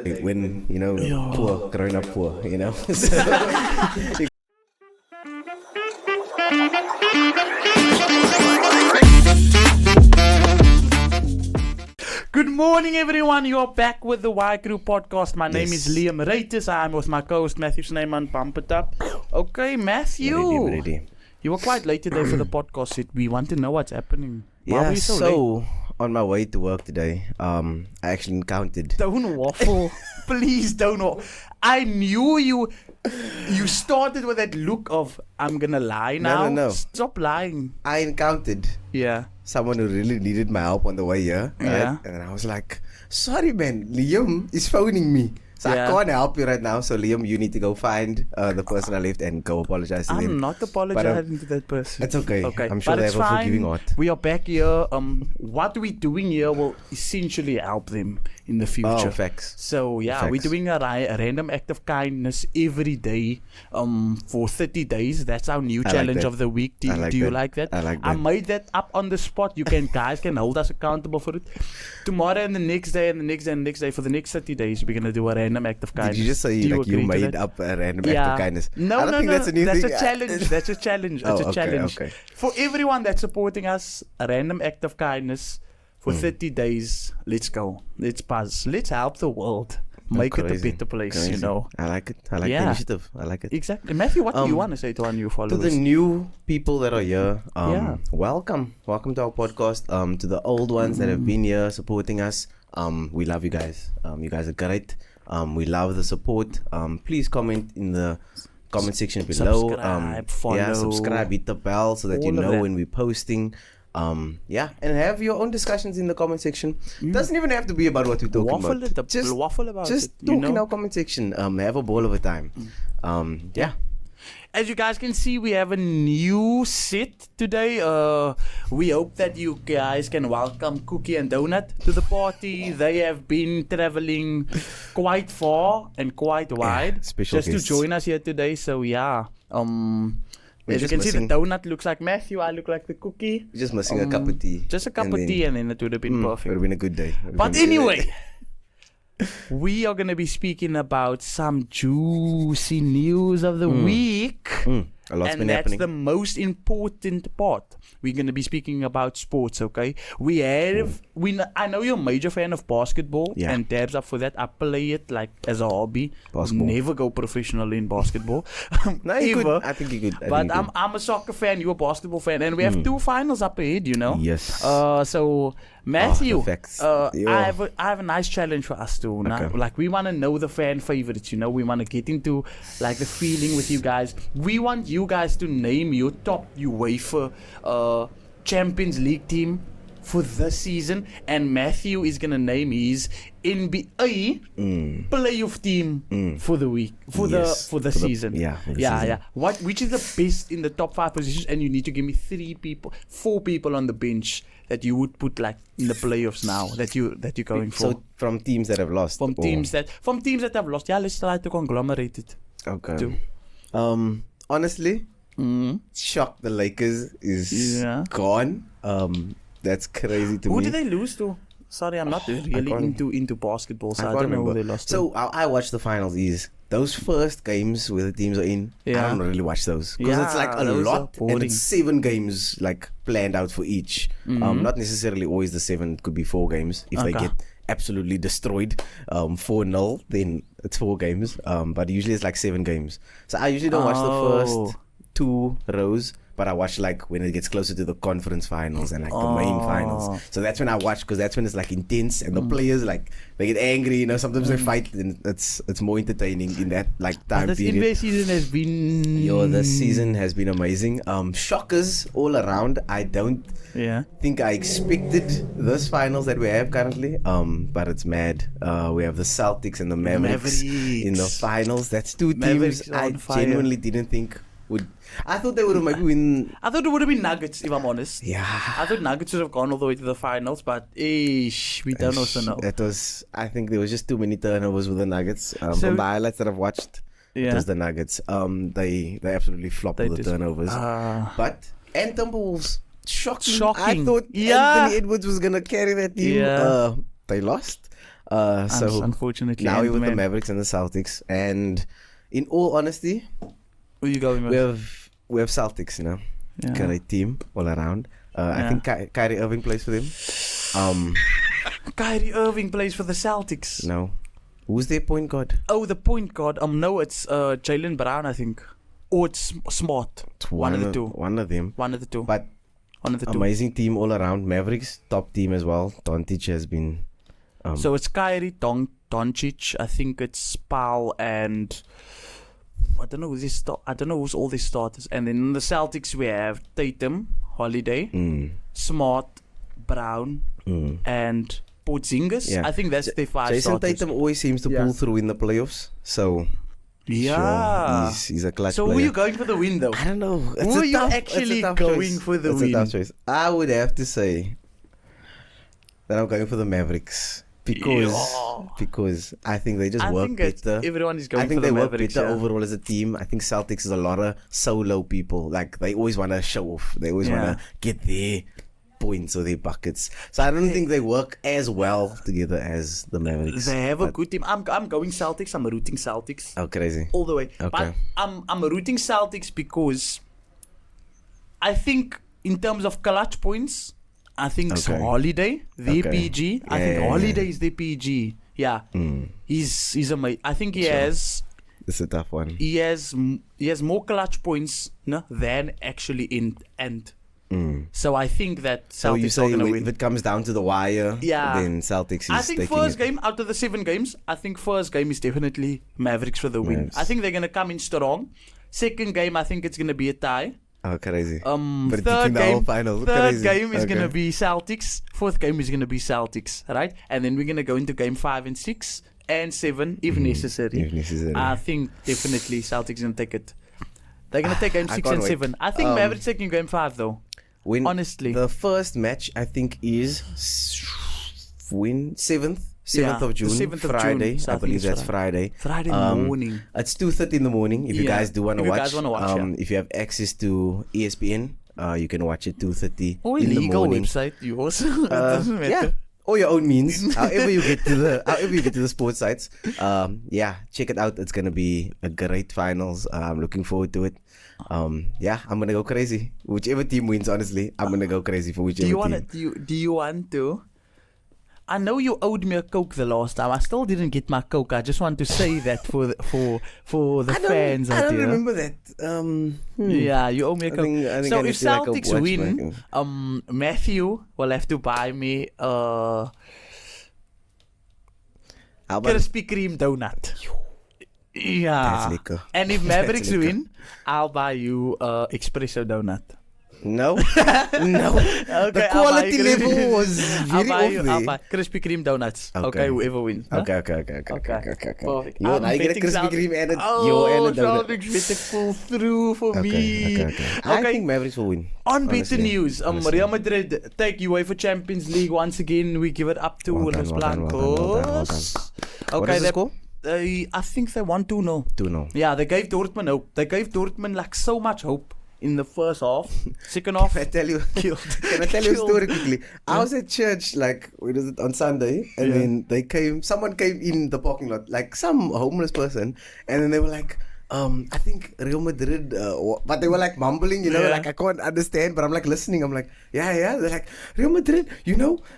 when poor, growing up poor, Good morning, everyone. You are back with the YCREW podcast. My name is Liam Reiters. I'm with my co-host Matthew Snyman. Bump it up. Okay, Matthew. Ready. You were quite late today for the podcast. We want to know what's happening. Why were you so late? On my way to work today, I actually encountered. Don't waffle. Please don't waffle. I knew you started with that look of, I'm gonna lie now. No. Stop lying. I encountered someone who really needed my help on the way here. Yeah. Right? And I was like, sorry man, Liam is phoning me. So I can't help you right now. So Liam, you need to go find the person I left and go apologize to them. I'm not apologizing to that person. It's okay. I'm sure but they it's have a fine. forgiving heart. We are back here. What we're doing here will essentially help them in the future. Oh, facts. So we're doing a random act of kindness every day for 30 days. That's our new challenge of the week. Do you like that? I like that. I made that up on the spot. Guys can hold us accountable for it. Tomorrow and the next day and the next day and the next day. For the next 30 days, we're going to do a random act of kindness. Did you just say you made up a random act of kindness? No, I don't think that's a new that's thing. a challenge. That's a challenge. It's a challenge. Okay. For everyone that's supporting us, a random act of kindness for 30 days. Let's go. Let's buzz. Let's help the world. Make it a better place, I like it. I like the initiative. I like it. Exactly. Matthew, what do you want to say to our new followers? To the new people that are here, welcome. Welcome to our podcast. To the old ones that have been here supporting us, we love you guys. You guys are great. We love the support. Please comment in the comment section below. Subscribe, hit the bell so that you know when we're posting. And have your own discussions in the comment section. Doesn't even have to be about what we're talking about. Just talk in our comment section. Have a ball of a time. As you guys can see, we have a new set today. We hope that you guys can welcome Cookie and Donut to the party. They have been traveling quite far and quite wide just to join us here today. So as you can see, the donut looks like Matthew. I look like the cookie. We're just missing a cup of tea. Just a cup of tea, and then it would have been perfect. It would have been a good day. But anyway, we are going to be speaking about some juicy news of the week. A lot's been happening. And that's the most important part. We're going to be speaking about sports, okay? I know you're a major fan of basketball, and tabs up for that. I play it like as a hobby. Basketball. Never go professional in basketball. No, you could. I think you could. But I'm a soccer fan, you're a basketball fan, and we have two finals up ahead, Yes. So Matthew, I have a nice challenge for us too. Like, we want to know the fan favorites, we want to get into like the feeling with you guys. We want you guys to name your top UEFA Champions League team for this season, and Matthew is gonna name his NBA playoff team for the week, for the season. Season. Which is the best in the top 5 positions, and you need to give me 4 people on the bench that you would put like in the playoffs now that you're going for. So from teams that have lost. From teams that have lost. Yeah, let's try to conglomerate it. Okay. Too. Honestly, shocked the Lakers is gone. That's crazy to me. Who did they lose to? Sorry, I'm not really into basketball, so I don't know who they lost to. So I watch the finals. Those first games where the teams are in, I don't really watch those. Because it's like a lot, and it's 7 games like planned out for each. Not necessarily always the 7, it could be 4 games. If they get absolutely destroyed 4-0, then it's 4 games. But usually it's like 7 games. So I usually don't watch the first 2 rows, but I watch like when it gets closer to the conference finals and like the main finals. So that's when I watch, because that's when it's like intense and the players like they get angry, sometimes they fight, and it's more entertaining in that like time period. This season has been this season has been amazing. Shockers all around. I don't think I expected this finals that we have currently. But it's mad. We have the Celtics and the Mavericks in the finals. That's 2 teams I genuinely didn't think would. I thought they would have maybe win. I thought it would have been Nuggets, if I'm honest. Yeah. I thought Nuggets would have gone all the way to the finals, but we don't also know. I think there was just too many turnovers with the Nuggets. From the highlights that I've watched, it was the Nuggets. They absolutely flopped with the turnovers. And Timberwolves, shocking. I thought Anthony Edwards was gonna carry that team. They lost. So unfortunately, now we're with the Mavericks and the Celtics. And in all honesty, who are you going with? We have Celtics, you know. Yeah. Great team all around. I think Kyrie Irving plays for them. Kyrie Irving plays for the Celtics. No. Who's their point guard? Oh, the point guard. No, it's Jaylen Brown, I think. Or it's Smart. It's one of the two. One of them. One of the two. But one of the two. Amazing team all around. Mavericks, top team as well. Doncic has been... so it's Kyrie, Doncic. I think it's Powell and... I don't know who's all these starters. And then in the Celtics we have Tatum, Holiday, Smart, Brown, and Porzingis. Yeah. I think that's their 5 Jason starters. Tatum always seems to pull through in the playoffs. So yeah, sure, he's a clutch So player. who are you going for the win though? I don't know. Who are you actually going for the win? It's a tough choice. I would have to say that I'm going for the Mavericks. Because I think they just work better. Everyone is going for the Mavericks. I think they work better overall as a team. I think Celtics is a lot of solo people. Like, they always want to show off. They always want to get their points or their buckets. So I don't think they work as well together as the Mavericks. They have a good team. I'm going Celtics. I'm rooting Celtics. Oh, crazy. All the way. Okay. But I'm rooting Celtics because I think in terms of clutch points, I think Holiday, the PG. I think Holiday is the PG. Yeah, he's amazing. I think he has. It's a tough one. He has more clutch points than actually in end. So I think that Celtics are going to win. If it comes down to the wire, then Celtics is. I think first game out of the 7 games, I think first game is definitely Mavericks for the win. I think they're going to come in strong. Second game, I think it's going to be a tie. Oh, crazy. Third game is going to be Celtics. Fourth game is going to be Celtics, right? And then we're going to go into game 5 and 6 and 7 if necessary. I think definitely Celtics going to take it. They're going to take game 6 and 7. I think Mavericks taking game 5 though. Honestly. The first match, I think, is 7th of June, 7th of Friday. I believe that's Friday. Friday morning. It's 2:30 in the morning. If you guys do want to watch, if you have access to ESPN, you can watch it 2:30 in the morning. Website, yours. Doesn't matter. Yeah, or your own means. However you get to the sports sites. Check it out. It's gonna be a great finals. I'm looking forward to it. I'm gonna go crazy. Whichever team wins, honestly, I'm gonna go crazy for whichever team. Do you want to? I know you owed me a Coke the last time. I still didn't get my Coke. I just want to say that for the fans out there. I don't remember that. Yeah, you owe me a Coke. I think so if Celtics win, Matthew will have to buy me a Krispy Kreme donut. Yeah. And if Mavericks win, I'll buy you a espresso donut. No. The quality level was very off there. I'll buy Krispy Kreme donuts. Okay, whoever wins. Okay. Perfect. I get a Krispy Kreme and a donut. Celtics better pull through for me. Okay. I think Mavericks will win. On better news, Real Madrid take UEFA Champions League once again. We give it up to Los Blancos. What is the score? I think they won 2-0. 2-0. Yeah, they gave Dortmund hope. They gave Dortmund like so much hope in the first half. Second half, Can I tell you a story quickly? I was at church on Sunday, and then someone came in the parking lot, like some homeless person, and then they were like, I think Real Madrid, but they were like mumbling, like I can't understand, but I'm like listening. I'm like, yeah. They're like, Real Madrid,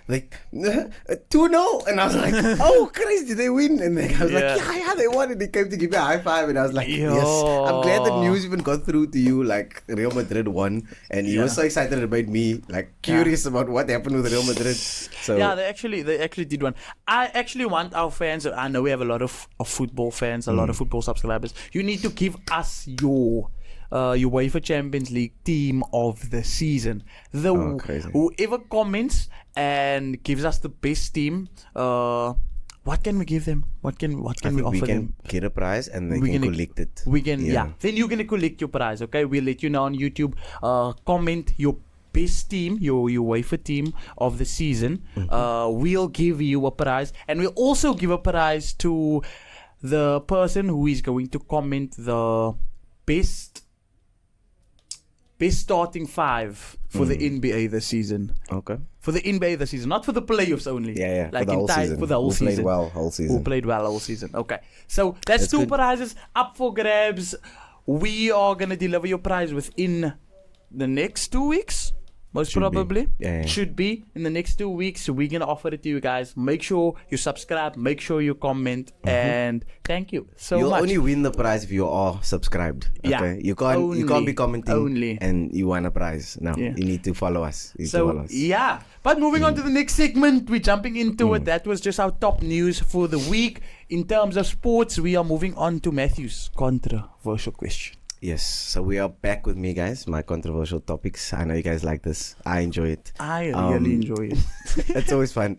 like 2-0, and I was like, oh, crazy, did they win? And then I was like, yeah, they won, and they came to give me a high five, and I was like, yes, I'm glad the news even got through to you, like Real Madrid won, and you were so excited. It made me like curious about what happened with Real Madrid. So yeah, they actually did one. I actually want our fans. I know we have a lot of football fans, a lot of football subscribers. You need to give us your UEFA Champions League team of the season. Whoever comments and gives us the best team, what can we give them? What can we offer them? We can get a prize and they can collect it. We can, Then you're gonna collect your prize. Okay, we'll let you know on YouTube. Comment your best team, your UEFA team of the season. We'll give you a prize, and we'll also give a prize to the person who is going to comment the best best starting 5 for the NBA this season. Okay. For the NBA this season, not for the playoffs only. Yeah. Like for the whole season. For the whole season. Who played well whole season. Who played well all season. Okay. So that's 2 prizes up for grabs. We are going to deliver your prize within the next 2 weeks. Most probably. Yeah. Should be in the next 2 weeks. So we're going to offer it to you guys. Make sure you subscribe. Make sure you comment. And thank you so much. You'll only win the prize if you are subscribed. Okay? Yeah. You can't be commenting and you win a prize. No. Yeah. You need to follow us. Yeah. But moving on to the next segment, we're jumping into it. That was just our top news for the week. In terms of sports, we are moving on to Matthew's controversial question. Yes, so we are back with me, guys. My controversial topics. I know you guys like this. I enjoy it. I really enjoy it. It's always fun.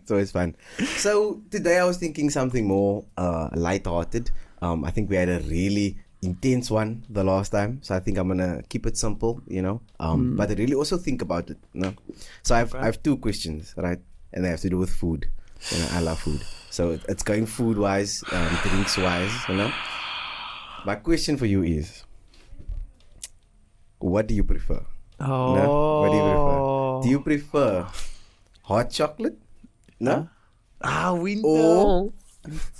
So today I was thinking something more light-hearted. I think we had a really intense one the last time, so I think I'm gonna keep it simple, but I really also think about it. So I have 2 questions, right? And they have to do with food. I love food, so it's going food-wise, drinks-wise. My question for you is, what do you prefer? Oh. What do you prefer? Do you prefer hot chocolate? No? Winter. Or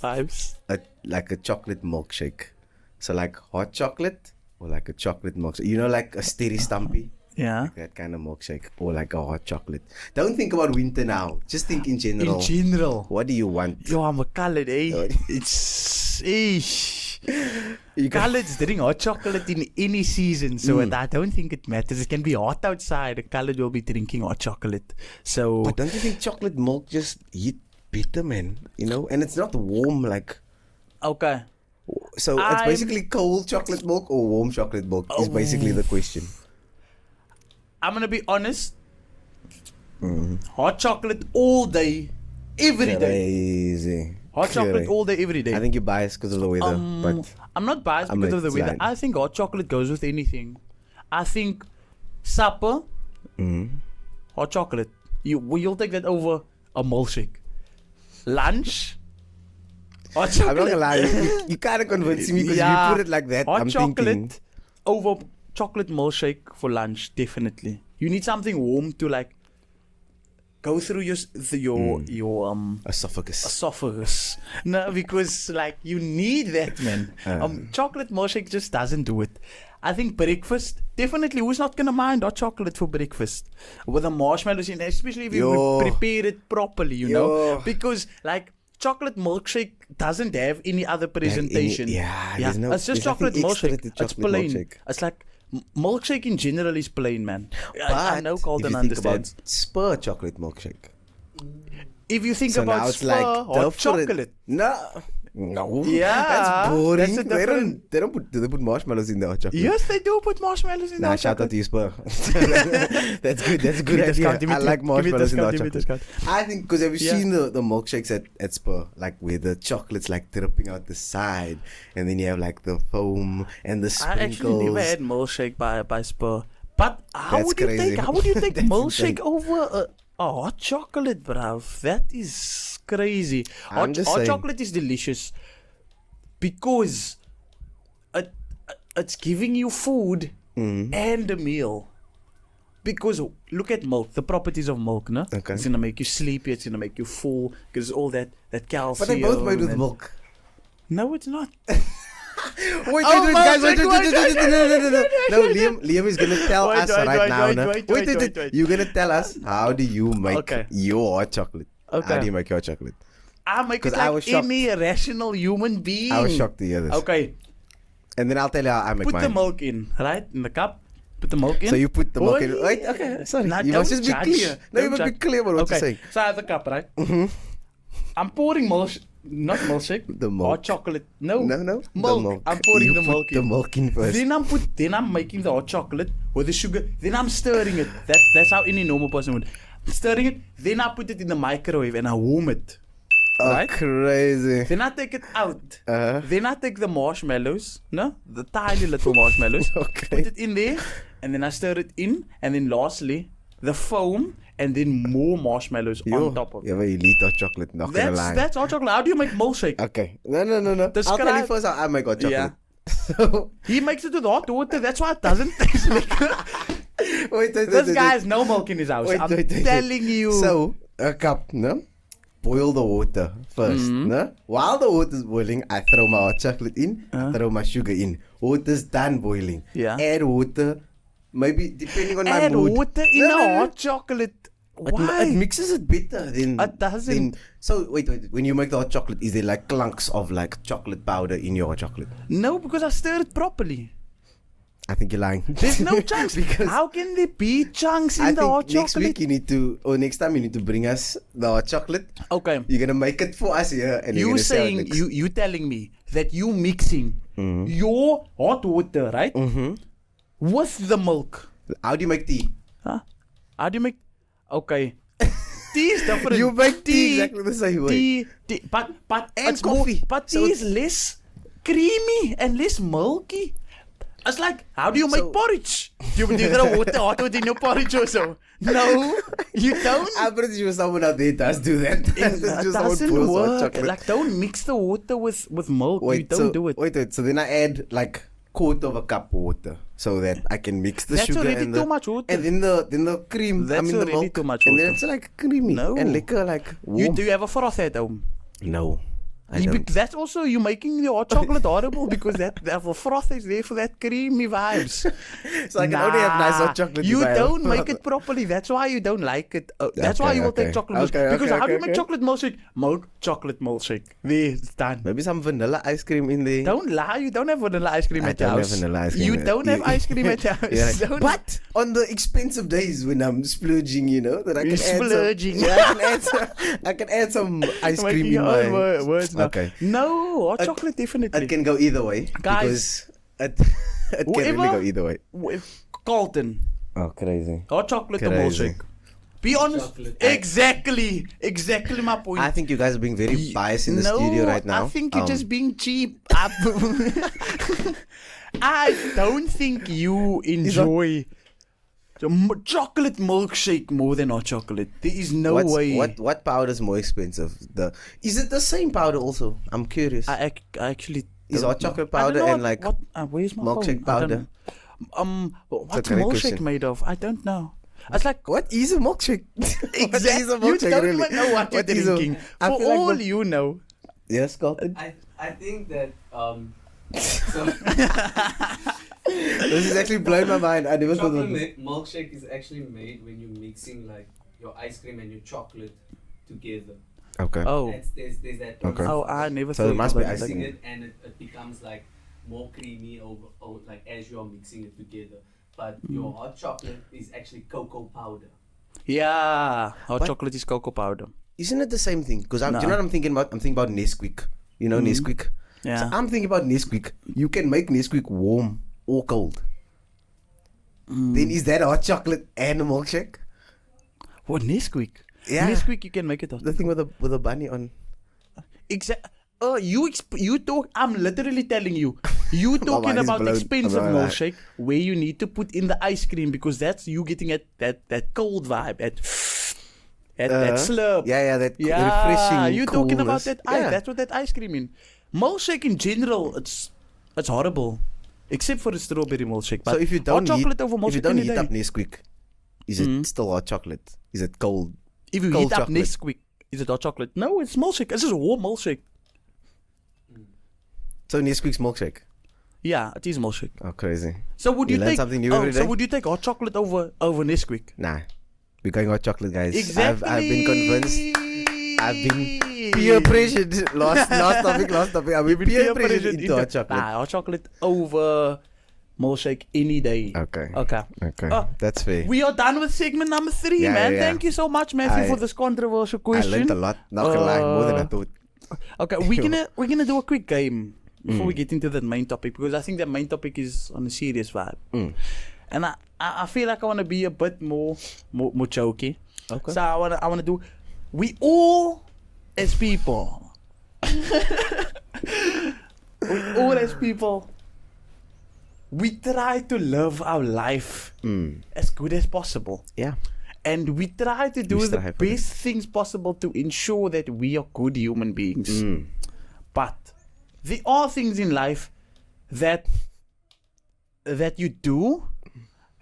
vibes. Like a chocolate milkshake. So like hot chocolate or like a chocolate milkshake. Like a steady stumpy? Yeah. Like that kind of milkshake or like a hot chocolate. Don't think about winter now. Just think in general. In general. What do you want? Yo, I'm a colored, eh? It's... Coloureds drink hot chocolate in any season, so I don't think it matters. It can be hot outside. A coloured will be drinking hot chocolate. So, but don't you think chocolate milk just hit better, man? And it's not warm like. Okay. So it's basically cold chocolate milk or warm chocolate milk is basically the question. I'm gonna be honest. Hot chocolate all day, every day. Crazy. Hot chocolate all day, every day. I think you're biased because of the weather. But I'm not biased because of the weather. I think hot chocolate goes with anything. I think supper, hot chocolate. You'll take that over a milkshake. Lunch, hot chocolate. I'm not gonna lie, you kind of convinced me because you put it like that. Hot chocolate over chocolate milkshake for lunch, definitely. You need something warm to like go through your esophagus. No, because like you need that, man. Chocolate milkshake just doesn't do it. I think breakfast, definitely. Who's not gonna mind hot chocolate for breakfast with the marshmallows in, especially if you prepare it properly, because like chocolate milkshake doesn't have any other presentation. It's just chocolate milkshake. It's plain. Milkshake. It's like milkshake in general is plain, man. I know Colton understands. Spur chocolate milkshake. If you think about Spur, like hot chocolate. No. Yeah. That's boring. That's Do they put marshmallows in the hot chocolate? Yes, they do put marshmallows in the hot chocolate. Shout out to you, Spur. That's good. That's a good idea. I like marshmallows in the hot chocolate. I think because have you seen the milkshakes at Spur? Like where the chocolate's like dripping out the side and then you have like the foam and the sprinkles. I actually never had milkshake by Spur. But how would you take milkshake over a hot chocolate, bruv? That is crazy. Hot chocolate is delicious because it's giving you food and a meal. Because look at milk, the properties of milk, no? Okay. It's gonna make you sleepy, it's gonna make you full, because all that calcium. But they're both made with milk. No, it's not. Wait, guys, wait. No, Liam is gonna tell us right now. Wait. You're gonna tell us how do you make your hot chocolate? Okay. How do you make your hot chocolate? I make it like any rational human being. I was shocked to hear this. Okay. And then I'll tell you how I make mine. Put the milk in, right? In the cup. Put the milk in. So you put the milk in. Wait, okay, sorry. You must just be clear. No, you must be clear about what you're saying. So I have the cup, right? I'm pouring not milkshake. The milk. Hot chocolate. No. Milk. I'm pouring the milk in. The milk in first. Then I'm making the hot chocolate with the sugar. Then I'm stirring it. That's how any normal person would. Stirring it. Then I put it in the microwave and I warm it. Right? Crazy. Then I take it out. Then I take the marshmallows, the tiny little marshmallows. Okay. Put it in there, and then I stir it in, and then lastly the foam, and then more marshmallows on top of it. You have a elite hot chocolate. Not gonna lie. That's hot chocolate. How do you make milkshake? Okay. No. I'll tell you first how I make hot chocolate. Yeah. He makes it with hot water. That's why it doesn't taste like. Wait, This guy has no milk in his house. I'm telling you. So, a cup, no? Boil the water first, no? While the water is boiling, I throw my hot chocolate in, throw my sugar in. Water's done boiling. Yeah. Add water, maybe depending on my mood. Add water in the hot chocolate. Why? It mixes it better than... It doesn't. So, wait. When you make the hot chocolate, is there like clunks of like chocolate powder in your hot chocolate? No, because I stir it properly. I think you're lying. There's no chunks. Because how can there be chunks in the hot chocolate? Next week you need to, or next time you need to bring us the hot chocolate. Okay. You're gonna make it for us here, and you saying you telling me that you mixing your hot water, right, with the milk. How do you make tea? Huh? How do you make? Okay. Tea is different. You make tea exactly the same way. Tea, but and it's coffee. More, but tea is less creamy and less milky. It's like, how do you make porridge? Do you throw hot water in your porridge or so? No, you don't. I'm pretty sure someone out there does do that. It doesn't work. Like, don't mix the water with milk. You don't do it. Wait. So then I add like quarter of a cup of water so that I can mix the sugar and the... too much water. And then the cream. That's the already milk. Too much water. And then it's like creamy and liquor, like warm. Do you have a froth at home? No. That's also you making the hot chocolate horrible because that froth is there for that creamy vibes. So I can only have nice hot chocolate. You don't make it properly. That's why you don't like it. That's why you will take chocolate milkshake. Because how do you make chocolate milkshake? Chocolate milkshake. There, it's done. Maybe some vanilla ice cream in there. Don't lie. You don't have vanilla ice cream at your house. You don't have ice cream at your house. But on the expensive days when I'm splurging, that I can add some ice cream in my words. Okay. No, hot chocolate definitely. It can go either way, guys. Because it can really go either way. Carlton. Oh, crazy. Hot chocolate or milkshake. Be honest. Chocolate. Exactly my point. I think you guys are being very biased in the studio right now. I think you're just being cheap. I don't think you enjoy chocolate milkshake more than hot chocolate. There is no way. What powder is more expensive? Is it the same powder also? I'm curious. I actually is hot chocolate powder and like where's my milkshake powder? What's a milkshake made of? I don't know. It's like, what is a milkshake? Exactly. You don't even know what you're drinking. For all you know. Yes, Carlton? I think that this is actually blowing my mind. I never thought of it. Milkshake is actually made when you're mixing like your ice cream and your chocolate together. Okay. Oh. There's that. Okay. Oh, I never thought. So it must be mixing it and it becomes like more creamy over like as you are mixing it together. But your hot chocolate is actually cocoa powder. Yeah, hot chocolate is cocoa powder. Isn't it the same thing? Because do you know what I'm thinking about? I'm thinking about Nesquik. You know Nesquik? Yeah. So I'm thinking about Nesquik. You can make Nesquik warm or cold. Then is that a hot chocolate and a milkshake? What, Nesquik? Yeah. Nesquik, you can make it hot. The thing with a bunny on. Exactly. You talk. I'm literally telling you. You talking about expensive milkshake where you need to put in the ice cream because that's you getting at that cold vibe, that slurp. Yeah, that refreshing. You talking about that ice? That's what that ice cream in. Milkshake in general, it's horrible, except for the strawberry milkshake. But so if you don't hot chocolate over milkshake, if you don't heat up Nesquik, is it still hot chocolate? Is it cold? If you heat up Nesquik, is it hot chocolate? No, it's milkshake. It's just warm milkshake. So Nesquik's milkshake? Yeah, it is milkshake. Oh, crazy. So would you take something new every day? So would you take hot chocolate over Nesquik? Nah. We're going hot chocolate, guys. Exactly. I've been convinced. I've been peer pressured. Last topic. I've been peer pressured into hot chocolate. Nah, hot chocolate over milkshake any day. Okay. That's fair. We are done with segment number 3, man. Thank you so much, Matthew, for this controversial question. I learned a lot. Not gonna lie, more than I thought. Okay, we're gonna do a quick game before we get into the main topic because I think the main topic is on a serious vibe, and I feel like I want to be a bit more jokey. Okay. So I wanna do. We all as people, we try to live our life as good as possible. Yeah. And we try to do the best things possible to ensure that we are good human beings. But there are things in life that you do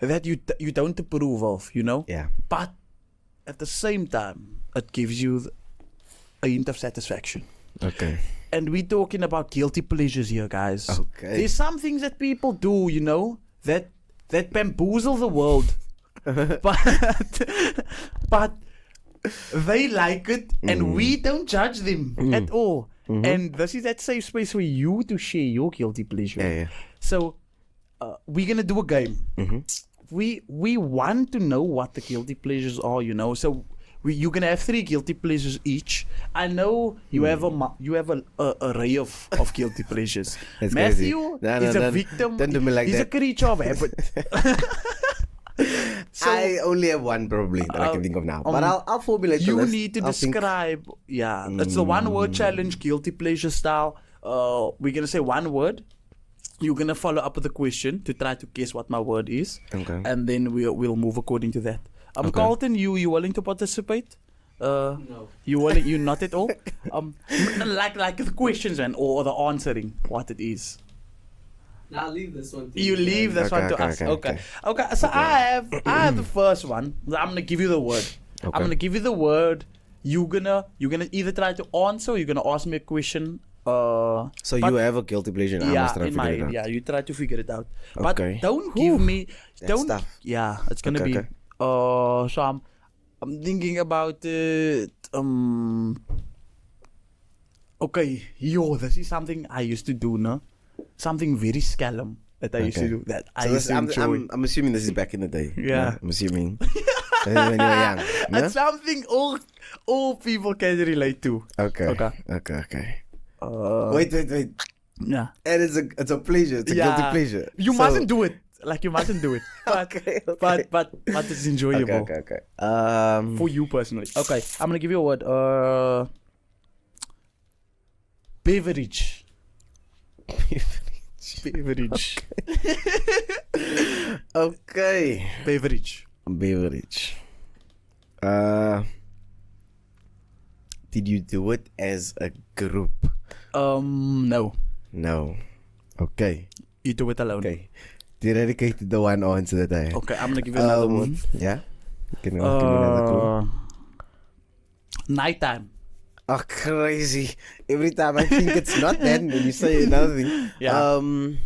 that you don't approve of, you know. Yeah. But at the same time, it gives you a hint of satisfaction. Okay. And we're talking about guilty pleasures here, guys. Okay. There's some things that people do, you know, that bamboozle the world. but they like it, and we don't judge them at all. And this is that safe space for you to share your guilty pleasure. Yeah. So we're gonna do a game. We want to know what the guilty pleasures are, you know. So you're gonna have 3 guilty pleasures each. I know you have a array of guilty pleasures. That's Matthew crazy. is a victim. Don't do me like He's that. a creature of habit. So, I only have one probably that I can think of now. But I'll formulate the you list. need to I'll think. describe. Yeah, it's the 1-word challenge, guilty pleasure style. We're gonna say 1 word. You're gonna follow up with a question to try to guess what my word is. Okay. And then we'll move according to that. Okay. Carlton, you willing to participate? No. You willing? You not at all? Like the questions or the answering what it is. Now I'll leave this one to You leave this one to Okay, us. okay. Okay. So I have the first one. I'm gonna give you the word. Okay. I'm gonna give you the word. You're gonna either try to answer or you're gonna ask me a question. So you have a guilty pleasure and I must try to in my figure it out. yeah, you try to figure it out. Okay. But don't give me That's tough. Yeah, it's gonna Okay, be okay. so I'm thinking about it. Okay, this is something I used to do, no? Something very scallum that I used to do that I So used to enjoy. I'm assuming this is back in the day. Yeah. I'm assuming. When you were young. No? It's something all people can relate to. Okay. Wait. Yeah. And it's a pleasure. It's a guilty pleasure. You mustn't do it. Like you mustn't do it. But Okay. but it's enjoyable. Okay. For you personally. Okay, I'm gonna give you a word. Beverage. Beverage. Okay. Beverage. Beverage. Did you do it as a group? No. No. Okay. You do it alone. Okay. Dedicate the one answer that I. Okay, I'm gonna give you another word. Yeah. Give me another clue. Nighttime. Oh, crazy! Every time I think it's not that, and you say another thing. Yeah. You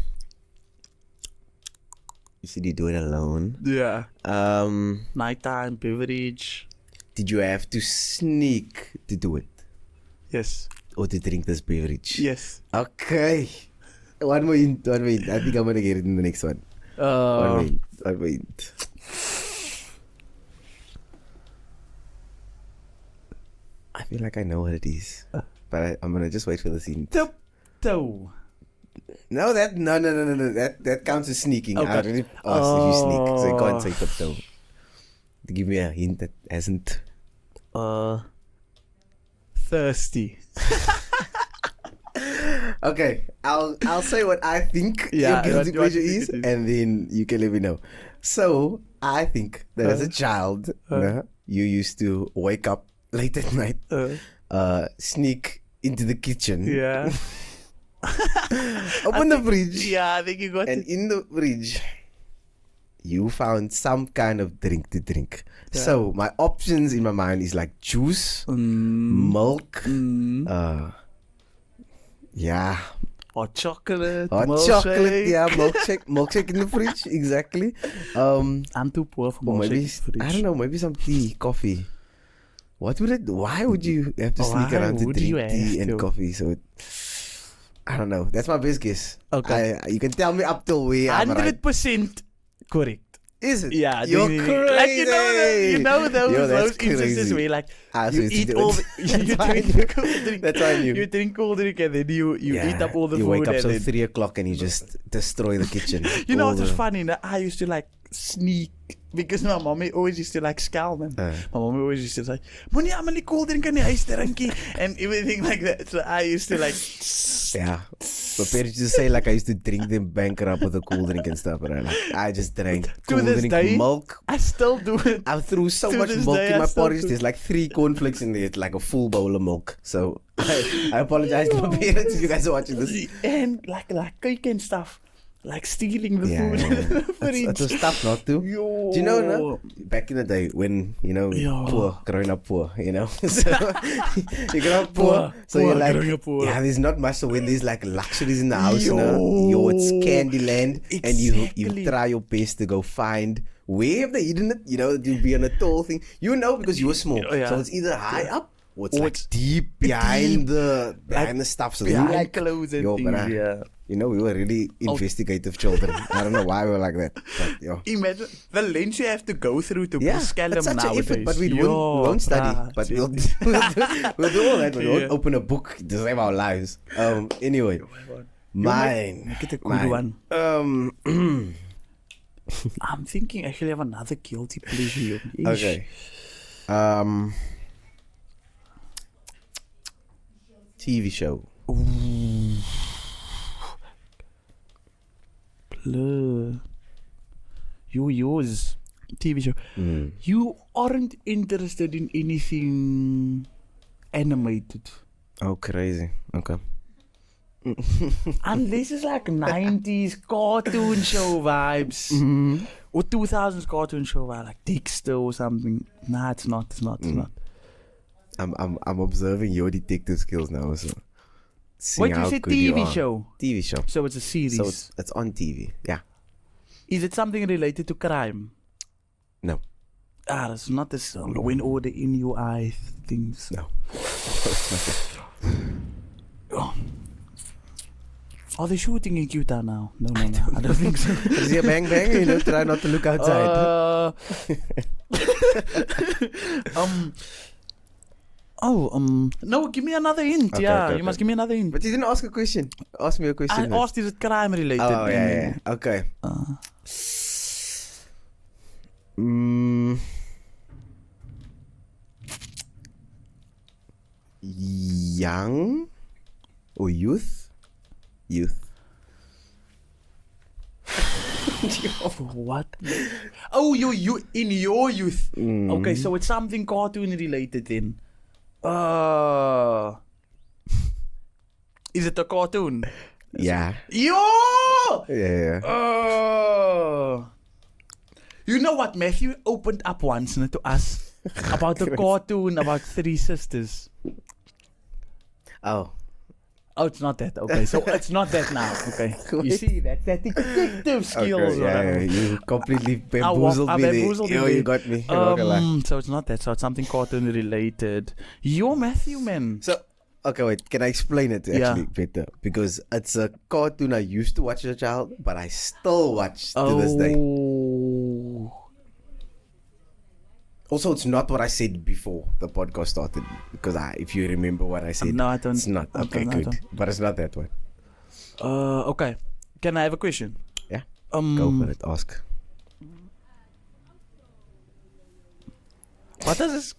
said you do it alone. Yeah. Nighttime, beverage. Did you have to sneak to do it? Yes. Or to drink this beverage? Yes. Okay. One more hint. I think I'm gonna get it in the next one. One more hint. I feel like I know what it is. But I'm gonna just wait for the hint. Tiptoe. No. That counts as sneaking. Okay. I already asked if you sneak, so you can't say tiptoe. Give me a hint that hasn't. Thirsty. Okay, I'll say what I think Yeah, your guilty what pleasure you think is, it is. and then you can let me know. So I think that as a child, you used to wake up late at night, sneak into the kitchen, Yeah. open the fridge, Yeah, I think you got and it. in the fridge, you found some kind of drink to drink. Yeah. So my options in my mind is like juice, milk, yeah, Hot chocolate. hot milkshake. chocolate, yeah, milkshake in the fridge, exactly. I'm too poor for Or maybe milkshake. I don't know, maybe some tea, coffee. What would it? Why would you have to sneak Why around to would drink you have tea and to? coffee? So I don't know. That's my best guess. Okay. You can tell me up till where I'm right. 100% correct. Is it? Yeah, You're like crazy. you know those Yo, that's instances crazy. where like Ah, so you it's eat to- all the, you That's why I drink knew. cold drink. That's why I knew. You drink cold drink and then you eat up all the you food wake up and so then 3 o'clock and you just destroy the kitchen. you know All what's just the- funny? That I used to like sneak because my mommy always used to like scowl man. My mommy always used to say, "Moenie almal die cold drink in die huis drinkie," and everything like that. So I used to like Yeah. My parents used to say like I used to drink them bankrupt with a cool drink and stuff, but I just drank To cool this drink day, milk. I still do it. I threw so To much this milk day, in I my still porridge. do. There's like 3 cornflakes in there. It's like a full bowl of milk. So I apologize to my parents if you guys are watching this. And like cake and stuff. like stealing the food in the fridge. It was tough not to. Yo. Do you know, no? Back in the day when, poor, growing up poor, so you grow up poor, so you're like, there's not much. So when there's like luxuries in the house, it's Candyland, and you try your best to go find where have they hidden it, you'll be on a tall thing, because you were small. So it's either high up or it's like deep behind the stuff. So behind like clothes and things, we were really investigative children. I don't know why we were like that. But, imagine the lengths you have to go through to scale them such nowadays. An effort, but we won't study. But we'll do all that. We won't open a book to save our lives. Anyway, mine. Make it a good one. I'm thinking I actually have another guilty pleasure. Okay. TV show. Ooh. You use TV show. You aren't interested in anything animated. Oh, crazy. Okay. Unless it's like 90s cartoon show vibes. Or 2000s cartoon show vibe, like Dexter or something. Nah, it's not. It's not. I'm observing your detective skills now. So what you say? TV show. TV show. So it's a series. So it's on TV. Yeah. Is it something related to crime? No. It's not this when order in your eye things. No. Are they shooting in Utah now? No. I don't think so. Is he a bang bang? Try not to look outside. No, give me another hint. Okay, you must give me another hint. But you didn't ask a question. Ask me a question. I asked, is it crime related? Oh, yeah. Okay. Young or youth? Youth. What? Oh, you in your youth. Okay, so it's something cartoon related then. Is it a cartoon? Yeah. Yo! Yeah. You know what? Matthew opened up once to us about a cartoon about three sisters. Oh, it's not that. Okay, so it's not that now. Okay, you see that detective skills. Okay, yeah, you completely bamboozled me. You got me. So it's not that. So it's something cartoon related. You're Matthew, man. So okay, wait. Can I explain it actually better? Because it's a cartoon I used to watch as a child, but I still watch to this day. Also, it's not what I said before the podcast started. Because if you remember what I said, no, I don't. It's not. Okay, good. But it's not that one. Okay. Can I have a question? Yeah. Go for it. Ask. What does this?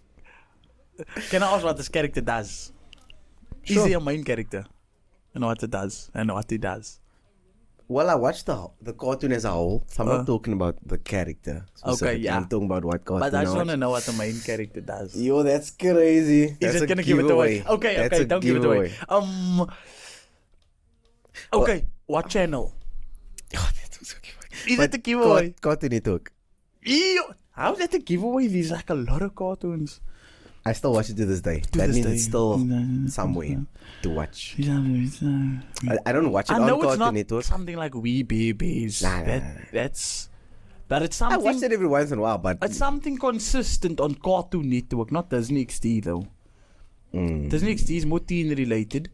Can I ask what this character does? Sure. Is he a main character? And what it does? And what he does? Well, I watched the cartoon as a whole. So I'm not talking about the character. Okay, yeah. I'm talking about what cartoon. But I just want to know what the main character does. Yo, that's crazy. Is it gonna give it away? Okay, don't give it away. Okay, what channel? Oh, that was a giveaway. Is it a giveaway? Cartoon Network. How's that a giveaway? There's like a lot of cartoons. I still watch it to this day. That means it's still somewhere to watch. I don't watch it on Cartoon Network. Something like Wee Babies. That's. But it's something. I watch it every once in a while, but it's something consistent on Cartoon Network, not Disney XD though. Disney XD is more teen related.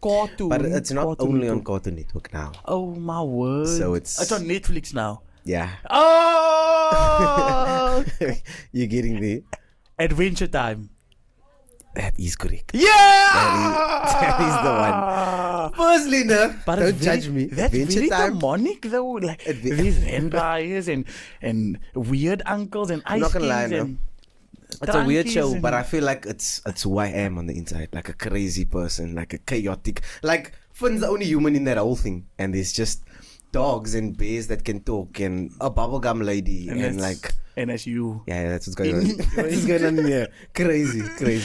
Cartoon. But it's not only on Cartoon Network now. Oh my word! So it's on Netflix now. Yeah. Oh! You're getting me. Adventure Time. That is correct. Yeah! That is the one. Firstly, no, don't judge me. That's Adventure very Time. demonic though. Like these vampires and weird uncles and ice I'm not gonna lie, kings no. It's a weird show, but I feel like it's who I am on the inside. Like a crazy person, like a chaotic. Like Finn's the only human in that whole thing, and there's just dogs and bears that can talk, and a bubblegum lady, and like. And that's you. Yeah, that's what's going on. That's what's going on here. Crazy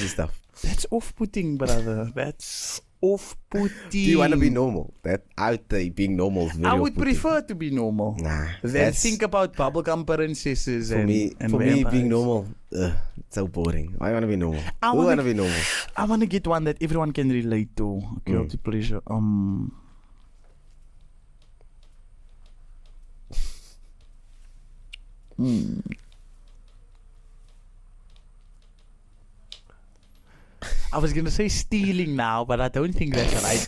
stuff. That's off-putting, brother. That's off-putting. Do you want to be normal? That out there being normal is very I would off-putting. prefer to be normal. Nah. Then think about bubblegum princesses and me vampires. being normal, it's so boring. I want to be normal. I want to be normal. I want to get one that everyone can relate to. Guilty pleasure. I was gonna say stealing now, but I don't think that's right.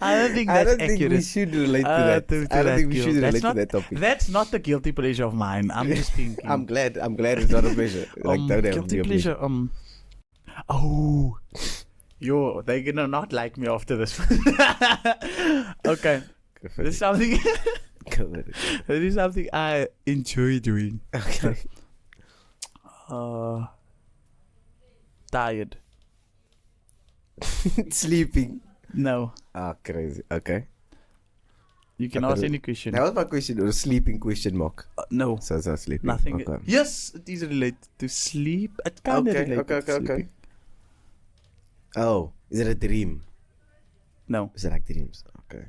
I don't think that's accurate. We should relate to that. I don't think we should relate to that topic. That's not the guilty pleasure of mine. I'm just thinking. I'm glad it's not a pleasure. Like don't have guilty pleasure. They're gonna not like me after this. Okay. This is something. This is something I enjoy doing. Okay. Tired. Sleeping. No. Crazy. Okay. You can ask any question. That was my question, or a sleeping question mark. No. So it's not sleeping. Nothing. Okay. Yes, it is related to sleep. It kind of related to sleeping. Okay. Oh, is it a dream? No. Is it like dreams? Okay.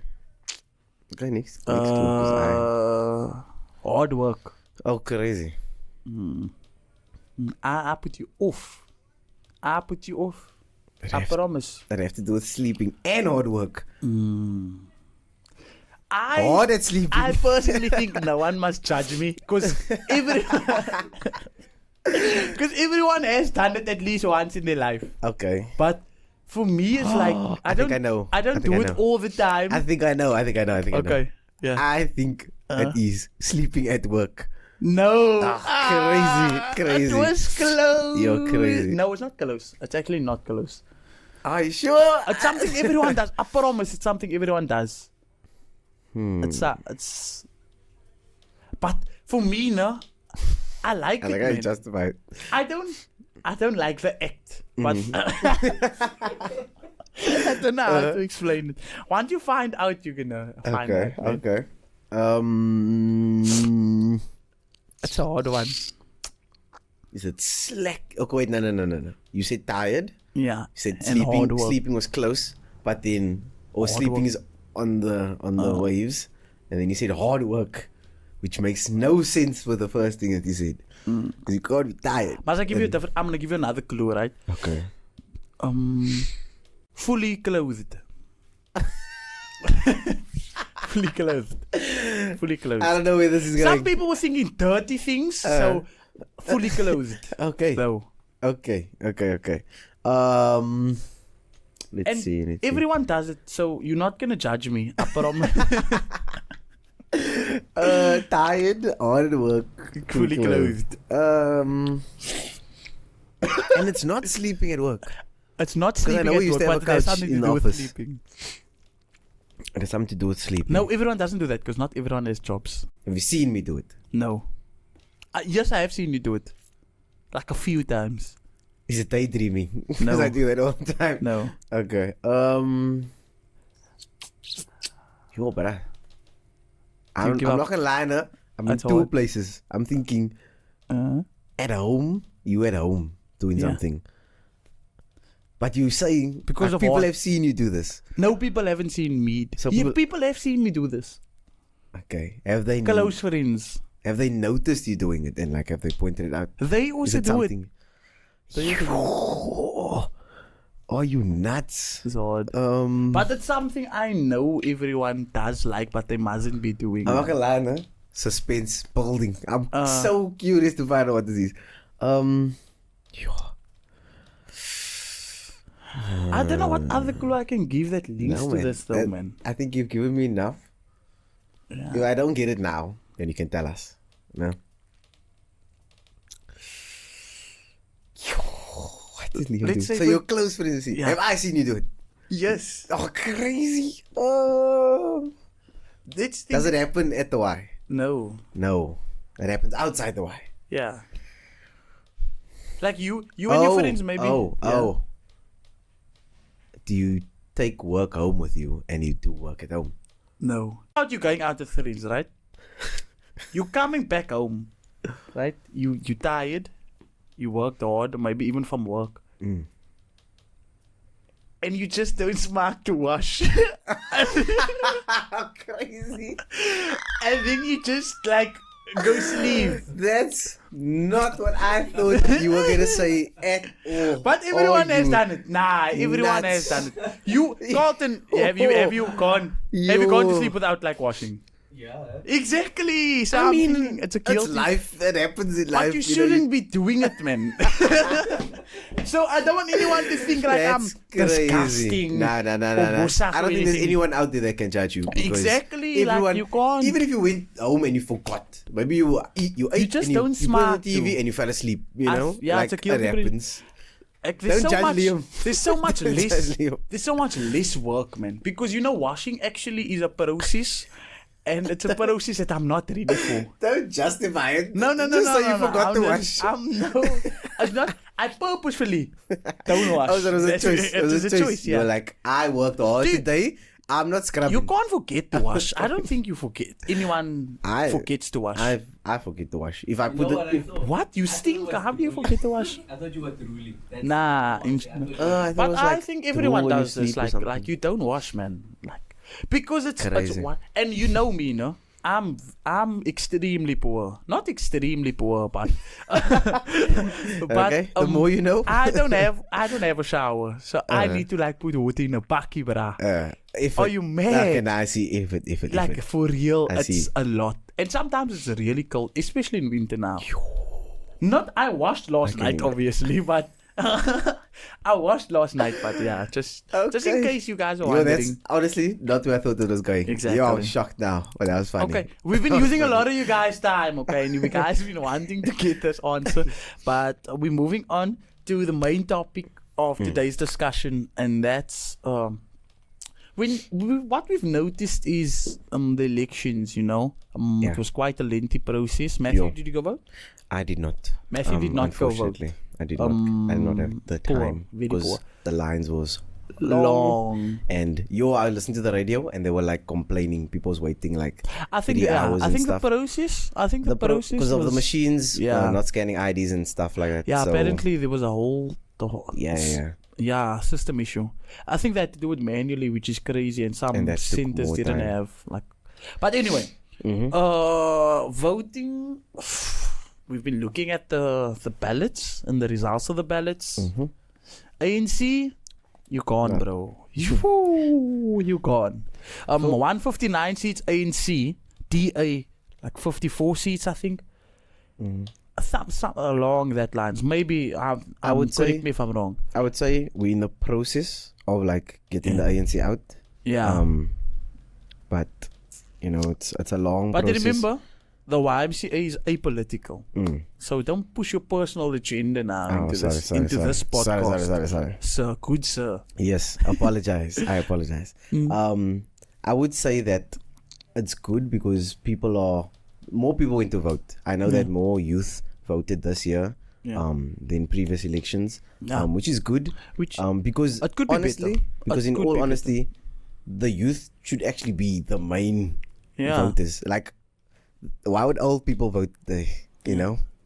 Okay, next clue, 'cause hard work. Oh, crazy. I put you off. I promise. That have to do with sleeping and hard work. Hard at sleeping. I personally think no one must judge me because everyone has done it at least once in their life. Okay. But for me, it's like I don't do it all the time. I think I know. Okay. Yeah. I think it is sleeping at work. No. Crazy. It was close. You're crazy. No, it's not close. It's actually not close. Are you sure? It's something everyone does. I promise it's something everyone does. It's but for me, no, I like it. How you justify it. I don't like the act, but I don't know how to explain it. Once you find out, you're gonna find out. Okay. It's a hard one. Is it slack? Okay, wait, no. You said tired. Yeah. You said and sleeping. Sleeping was close, but then sleeping is on the waves, and then you said hard work, which makes no sense for the first thing that you said. Because you can't be tired. But I'm gonna give you another clue, right? Okay. Fully clothed. Fully clothed. I don't know where this is going. Some people were thinking dirty things, so fully clothed. Okay. So. Okay. Let's see. Everyone does it, so you're not gonna judge me. I promise. Tired, hard work, fully clothed. And it's not sleeping at work. It's not sleeping at work, but it has something to do with sleeping. It has something to do with sleeping. No, everyone doesn't do that because not everyone has jobs. Have you seen me do it? No. Yes, I have seen you do it. Like a few times. Is it daydreaming? No. Because I do that all the time. No. Okay. Yo, but I'm not gonna lie, no. I'm in two places. I'm thinking at home, you at home doing something. But you're saying because people have seen you do this. No, people haven't seen me. So people have seen me do this. Okay. Have they close friends? Have they noticed you doing it and have they pointed it out? They also do it. Are you nuts? It's odd. But it's something I know everyone does like, but they mustn't be doing. I'm not gonna lie, no? Suspense building. I'm so curious to find out what this is. I don't know what other clue I can give that links to this though, man. I think you've given me enough. Yeah. If I don't get it now, then you can tell us. No? What did Leo do? So you're close for this. Yeah. Have I seen you do it? Yes. Oh, crazy. Does it happen at the Y? No. It happens outside the Y. Yeah. Like you and your friends maybe. Do you take work home with you and you do work at home? No. How you going out with friends, right? You're coming back home, right? You tired. You worked hard, maybe even from work. and you just don't smart to wash. Crazy. And then you just like go sleep. That's not what I thought you were gonna say at all. But everyone has done it. Nah, everyone has done it. You, Carlton, have you gone to sleep without like washing? Yeah. Exactly. So I mean, thinking it's a guilty. It's life. That happens in life. But you shouldn't be doing it, man. So I don't want anyone to think like That's I'm crazy. disgusting. Nah. I don't think there's anyone out there that can judge you. Exactly. Everyone, like you can't. even if you went home and you forgot, maybe you ate, just and don't you put on smart the TV to. and you fell asleep. You know, yeah, like it's a guilty it happens. Like, there's Don't so judge much. Liam. There's so much Don't less. judge Liam. There's so much less work, man. Because washing actually is a process, and it's a process that I'm not ready for. Don't justify it. No. Just so you forgot to wash. It's not. I purposefully don't wash. Oh, so it was a choice. It was a choice. Yeah. You're like, I worked hard today. I'm not scrubbing. You can't forget to wash. I don't think you forget. Anyone forgets to wash. I forget to wash. If I You know put what I thought? What? You I thought stink? it was How do you forget to wash? I thought you were drooling. That's Nah. I thought you were- But I like think everyone drool when you does this. sleep or something. Like you don't wash, man. Like because it's Crazy. and you know me, no. I'm extremely poor. Not extremely poor, but Okay, the more you know. I don't have a shower, so I need to like put water in a bucket, bruh. Are you mad? Okay, now I see if it. Like for real, I it's see. a lot, and sometimes it's really cold, especially in winter now. Not I washed last night, obviously, but. I watched last night, but yeah, just in case you guys are wondering. That's honestly not where I thought it was going. Exactly. You're all shocked now, but that was funny. Okay, we've been using a lot of you guys' time, okay, and you guys have been wanting to get this answer, but we're moving on to the main topic of today's discussion, and that's what we've noticed is the elections. It was quite a lengthy process. Matthew, did you go vote? I did not. Matthew did not go vote. Unfortunately, I did not. I did not have the time because the lines was long. And I listened to the radio and they were like complaining. People was waiting like 3 hours. I think stuff. the process because of the machines not scanning IDs and stuff like that. Yeah, so, apparently there was a whole system issue. I think they had to do it manually, which is crazy, and some centers didn't have like. But anyway, voting. We've been looking at the ballots and the results of the ballots. ANC, you gone, bro. You gone. 159 seats ANC, DA like 54 seats, I think. Some along that lines. Maybe I would correct me if I'm wrong. I would say we're in the process of like getting the ANC out. Yeah. But it's a long But process. remember, the YMCA is apolitical. So don't push your personal agenda now into this podcast. Sorry. Sir, good sir. Yes, apologize. I apologize. I would say that it's good because more people went to vote. I know that more youth voted this year than previous elections, which is good. Because it could be honestly, better. because in all honesty, the youth should actually be the main voters. Like, why would old people vote?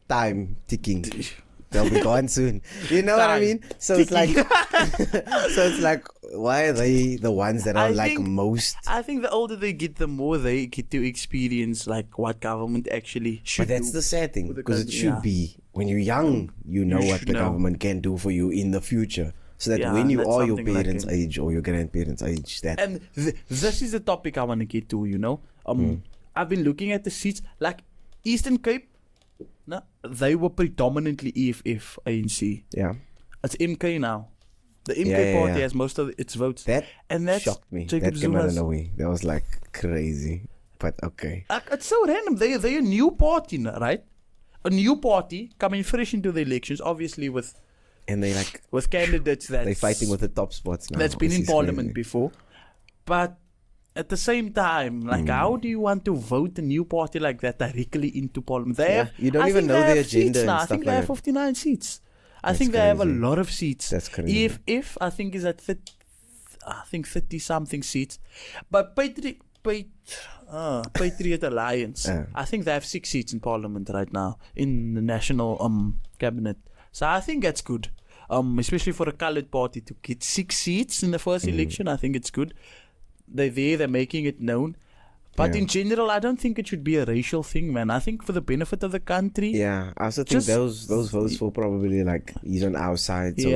Time ticking. They'll be gone soon. You know what I mean? So it's like, why are they the ones that are most? I think the older they get, the more they get to experience like what government actually should do. But that's the sad thing, because it should be when you're young, you know what the government can do for you in the future. So that when you are your parents' age or your grandparents' age, and this is the topic I want to get to. I've been looking at the seats like Eastern Cape. No, they were predominantly EFF ANC. Yeah, it's MK now. The MK party has most of its votes. That shocked me. Jacob that came out of nowhere. That was like crazy. But okay, it's so random. They're a new party, right? A new party coming fresh into the elections, obviously with candidates that they're fighting with the top spots now. That's been in parliament before, but. At the same time, how do you want to vote a new party like that directly into parliament? You don't even know the agenda and stuff. I think they have 59 seats. I think they have a lot of seats. That's crazy. EFF, I think, is at 30 something seats. But Patriot Alliance, I think they have 6 seats in parliament right now in the national cabinet. So I think that's good. especially for a colored party to get 6 seats in the first election. I think it's good. They're making it known. But in general, I don't think it should be a racial thing, man. I think for the benefit of the country. Yeah, I also think those votes will probably like he's on our side. So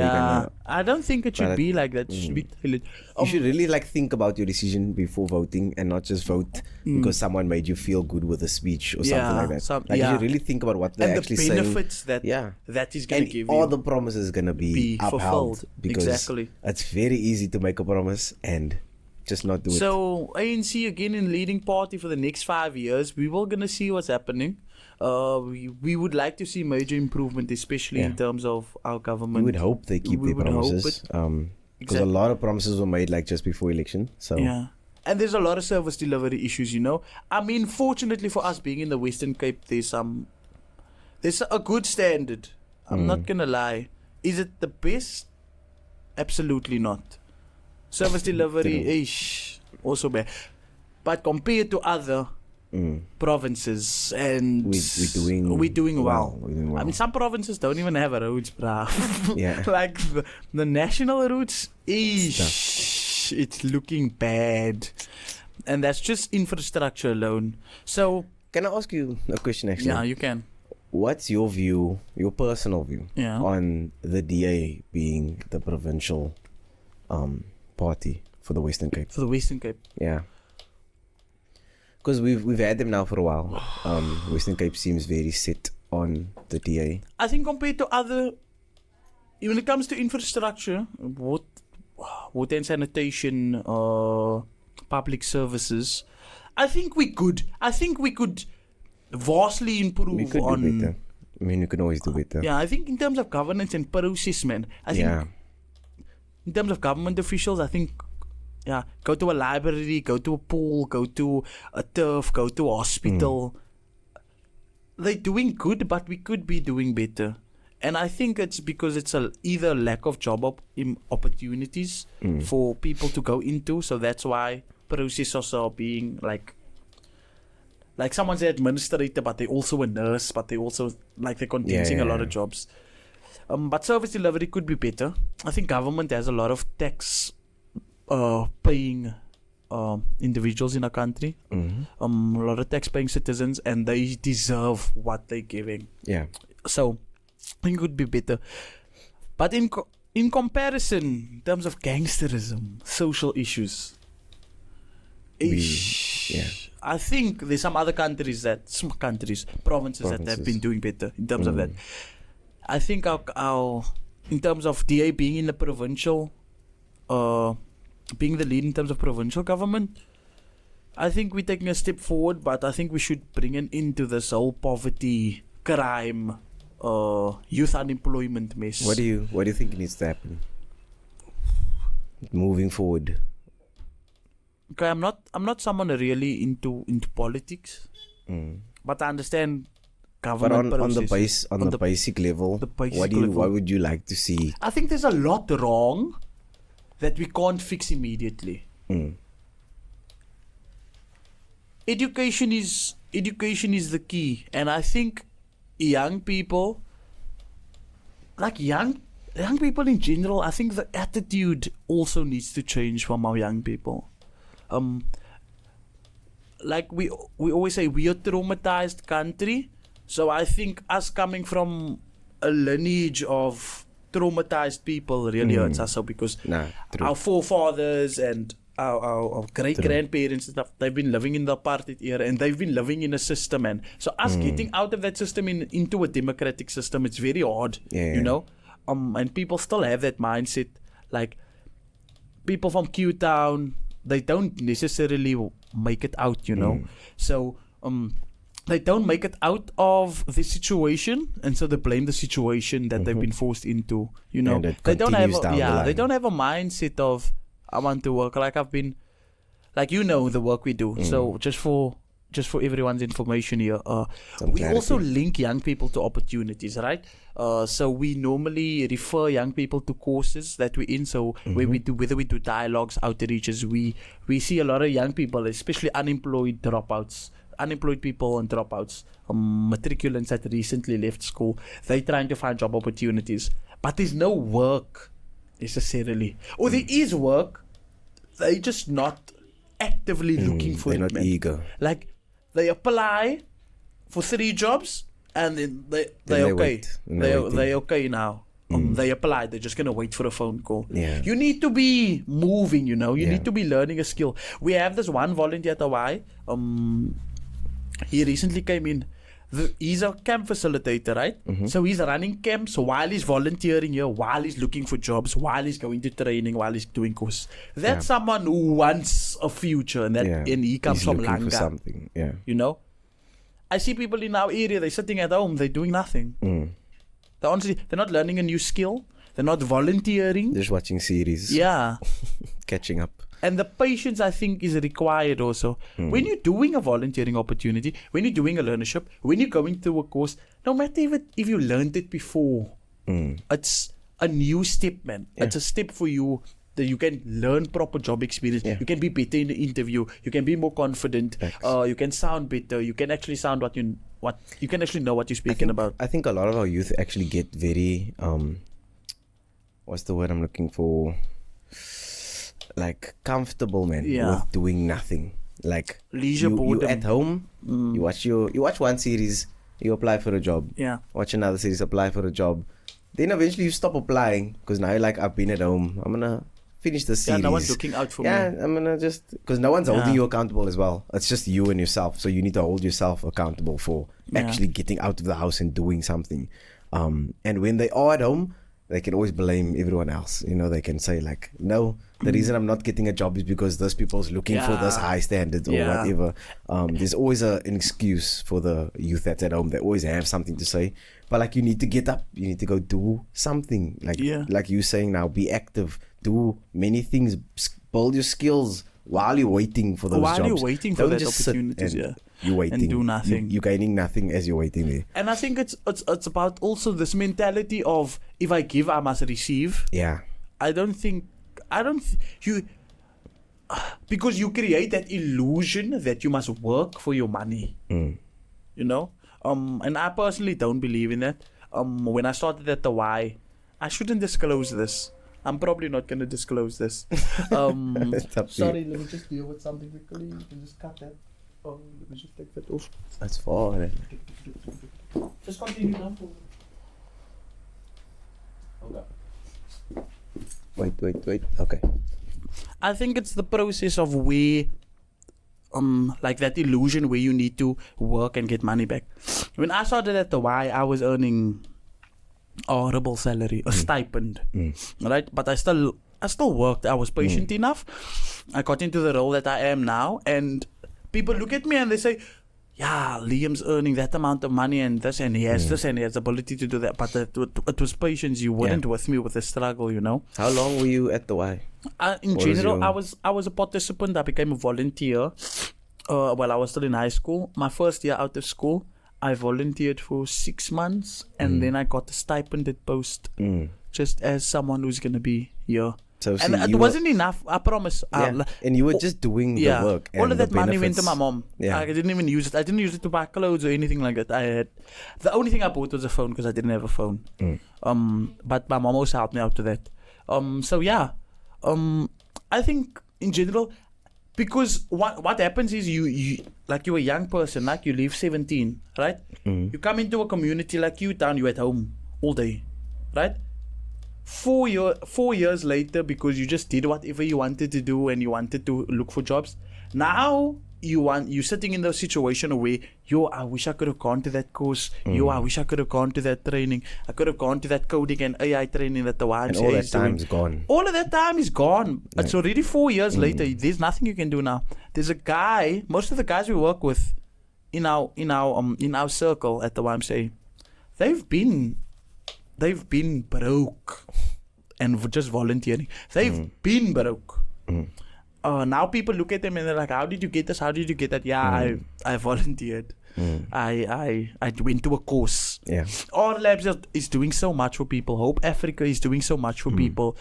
I don't think it should be like that. It should be tailored. You should really like think about your decision before voting and not just vote because someone made you feel good with a speech or something like that. You should really think about what they're actually saying. And the benefits that is going to give you. All the promises going to be upheld. Fulfilled. Because exactly. It's very easy to make a promise and just not do it. So ANC again in leading party for the next 5 years. We will gonna see what's happening. We would like to see major improvement, especially in terms of our government. We would hope they keep their promises. Because a lot of promises were made like just before election. So and there's a lot of service delivery issues. I mean, fortunately for us being in the Western Cape, there's a good standard. I'm not gonna lie. Is it the best? Absolutely not. Service delivery, also bad. But compared to other provinces, and we're doing well. I mean, some provinces don't even have roads, bruh. Like the national routes, it's looking bad. And that's just infrastructure alone. So, can I ask you a question actually? Yeah, you can. What's your view, your personal view, on the DA being the provincial party for the Western Cape? For the Western Cape? Yeah. Because we've had them now for a while. Western Cape seems very set on the DA. I think compared to other, when it comes to infrastructure, water and sanitation, public services, I think we could vastly improve. We could do better. I mean, you can always do better. I think in terms of governance and process, man, I think in terms of government officials, I think, go to a library, go to a pool, go to a turf, go to a hospital. They're doing good, but we could be doing better. And I think it's because it's either lack of job opportunities for people to go into. So that's why processes are being like someone's an administrator, but they're also a nurse, but they also they're condensing a lot of jobs. But service delivery could be better. I think government has a lot of tax paying individuals in our country. A lot of tax paying citizens, and they deserve what they're giving. Yeah. So I think it could be better. But in comparison, in terms of gangsterism, social issues, I think there's some other provinces that have been doing better in terms of that. I think our in terms of DA being in the provincial, being the lead in terms of provincial government, I think we're taking a step forward, but I think we should bring an end to this whole poverty, crime, youth unemployment mess. What do you think needs to happen moving forward? Okay, I'm not someone really into politics, but I understand government. But on the basic level, what would you like to see? I think there's a lot wrong that we can't fix immediately. Education is the key, and I think young people, young people in general, I think the attitude also needs to change from our young people. We always say we are a traumatized country, so I think us coming from a lineage of traumatized people really hurts us, because our forefathers and our great-grandparents and stuff, they've been living in the apartheid era, and they've been living in a system, and so us getting out of that system into a democratic system, it's very hard, you know. And people still have that mindset, like people from Q-Town, they don't necessarily make it out, you know. So they don't make it out of the situation, and so they blame the situation that they've been forced into, you know. They don't have a mindset of, I want to work. I've been, you know, the work we do. So just for everyone's information here, we also link young people to opportunities, right? So we normally refer young people to courses that we're in. So whether we do dialogues, outreaches, we see a lot of young people, especially unemployed people and dropouts, matriculants that recently left school. They're trying to find job opportunities. but there's no work necessarily. Or there is work, they're just not actively looking for they're it. They're not eager. Like, they apply for 3 jobs and then they're okay. They're okay now. They applied. They're just gonna wait for a phone call. Yeah. You need to be moving. You need to be learning a skill. We have this one volunteer at the Y. He recently came in. He's a camp facilitator, right? So he's running camps while he's volunteering here, while he's looking for jobs, while he's going to training, while he's doing courses. That's someone who wants a future, and and he comes from Langa. For something. Yeah. I see people in our area. They're sitting at home. They're doing nothing. They're not learning a new skill. They're not volunteering. Just watching series. Yeah. Catching up. And the patience, I think, is required also. When you're doing a volunteering opportunity, when you're doing a learnership, when you're going through a course, no matter if you learned it before, it's a new step, man. Yeah. It's a step for you that you can learn proper job experience. Yeah. You can be better in the interview. You can be more confident. You can sound better. You can actually sound what you can actually know what you're speaking about. I think a lot of our youth actually get very what's the word I'm looking for? Like comfortable, man, with doing nothing. Like leisure boredom. You at home, you watch one series, you apply for a job. Yeah. Watch another series, apply for a job. Then eventually you stop applying because now you're like, I've been at home. I'm gonna finish the series. Yeah, no one's looking out for me. Yeah, I'm gonna just because no one's holding you accountable as well. It's just you and yourself. So you need to hold yourself accountable for actually getting out of the house and doing something. And when they are at home, they can always blame everyone else. They can say like, no, the reason I'm not getting a job is because those people's looking for this high standards or whatever. There's always an excuse for the youth that's at home. They always have something to say. But like, you need to get up. You need to go do something. Like you saying now, be active. Do many things. Build your skills while you're waiting for those jobs. While you're waiting for those opportunities, you're waiting. And do nothing. You're gaining nothing as you're waiting there. And I think it's about also this mentality of, if I give, I must receive. Yeah. Because you create that illusion that you must work for your money. And I personally don't believe in that. When I started at the Y, I shouldn't disclose this. I'm probably not going to disclose this. Sorry, let me just deal with something quickly. You can just cut that. Let me just take that off. That's fine. Just continue now. Okay. Wait. Okay. I think it's the process of where, like that illusion where you need to work and get money back. When I started at the Y, I was earning a horrible salary, a stipend, right? But I still worked. I was patient enough. I got into the role that I am now, and people look at me and they say, yeah, Liam's earning that amount of money and this, and he has this, and he has the ability to do that. But it was patience. You weren't with me with the struggle, How long were you at the Y? In general, I was a participant. I became a volunteer while I was still in high school. My first year out of school, I volunteered for 6 months, and then I got a stipended post just as someone who's going to be here. So and it wasn't enough, I promise. And you were just doing the work. All of that money went to my mom. I didn't even use it. I didn't use it to buy clothes or anything like that. The only thing I bought was a phone because I didn't have a phone. But my mom also helped me out with that. I think in general, because what happens is you like you're a young person, like you leave 17, right? You come into a community like U-Town, you're at home all day, right? 4 years later, because you just did whatever you wanted to do and you wanted to look for jobs, now you're sitting in the situation where I wish I could have gone to that course. I wish I could have gone to that training. I could have gone to that coding and AI training that the YMCA is doing. And all that time is gone. All of that time is gone. It's already 4 years later. There's nothing you can do now. There's a guy. Most of the guys we work with in our circle at the YMCA, they've been broke and just volunteering. They've been broke. Now people look at them and they're like, how did you get this? How did you get that? Yeah, I volunteered. I went to a course. Yeah. Our Labs is doing so much for people. Hope Africa is doing so much for people.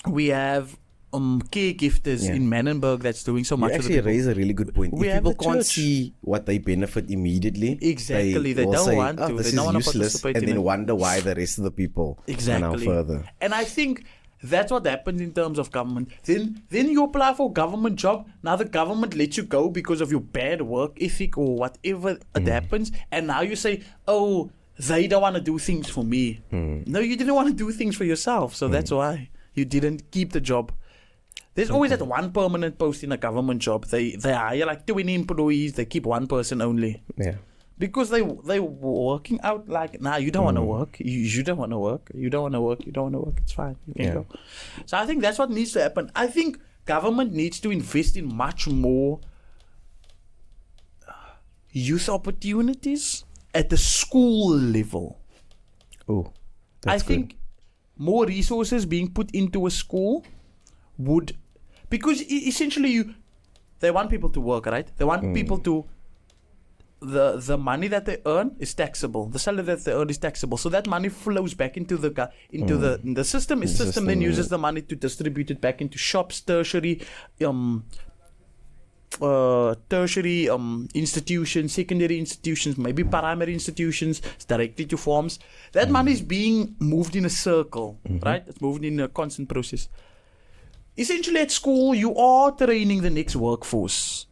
We have caregifters in Manenberg that's doing so much. You actually raise a really good point. If people can't see what they benefit immediately, exactly, they don't want to. This they don't is want to useless, participate and in then it. wonder why the rest of the people are now further. And I think that's what happens in terms of government. Then you apply for a government job. Now the government lets you go because of your bad work ethic or whatever it happens. And now you say, oh, they don't want to do things for me. No, you didn't want to do things for yourself. So that's why you didn't keep the job. There's always that one permanent post in a government job. They hire like 20 employees. They keep one person only. Yeah. Because they working out like, nah, you don't want to work. You don't want to work. You don't want to work. You don't want to work. It's fine. You can go. So I think that's what needs to happen. I think government needs to invest in much more youth opportunities at the school level. Oh, I think more resources being put into a school would, because essentially they want people to work, right? They want people to. The money that they earn is taxable. The salary that they earn is taxable. So that money flows back into the system. The system then uses the money to distribute it back into shops, tertiary institutions, secondary institutions, maybe primary institutions, directly to farms. That money is being moved in a circle, right? It's moved in a constant process. Essentially, at school, you are training the next workforce,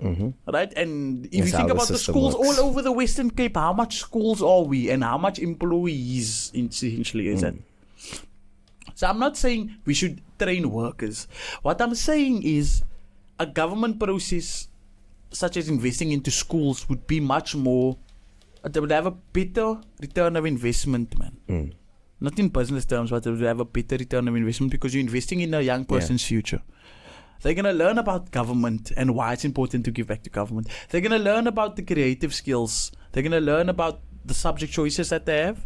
right? And if you think about the schools all over the Western Cape, how much schools are we and how much employees essentially is that? So I'm not saying we should train workers. What I'm saying is a government process such as investing into schools would be much more, they would have a better return of investment, man. Not in business terms, but they would have a better return of investment because you're investing in a young person's future. They're going to learn about government and why it's important to give back to government. They're going to learn about the creative skills. They're going to learn about the subject choices that they have.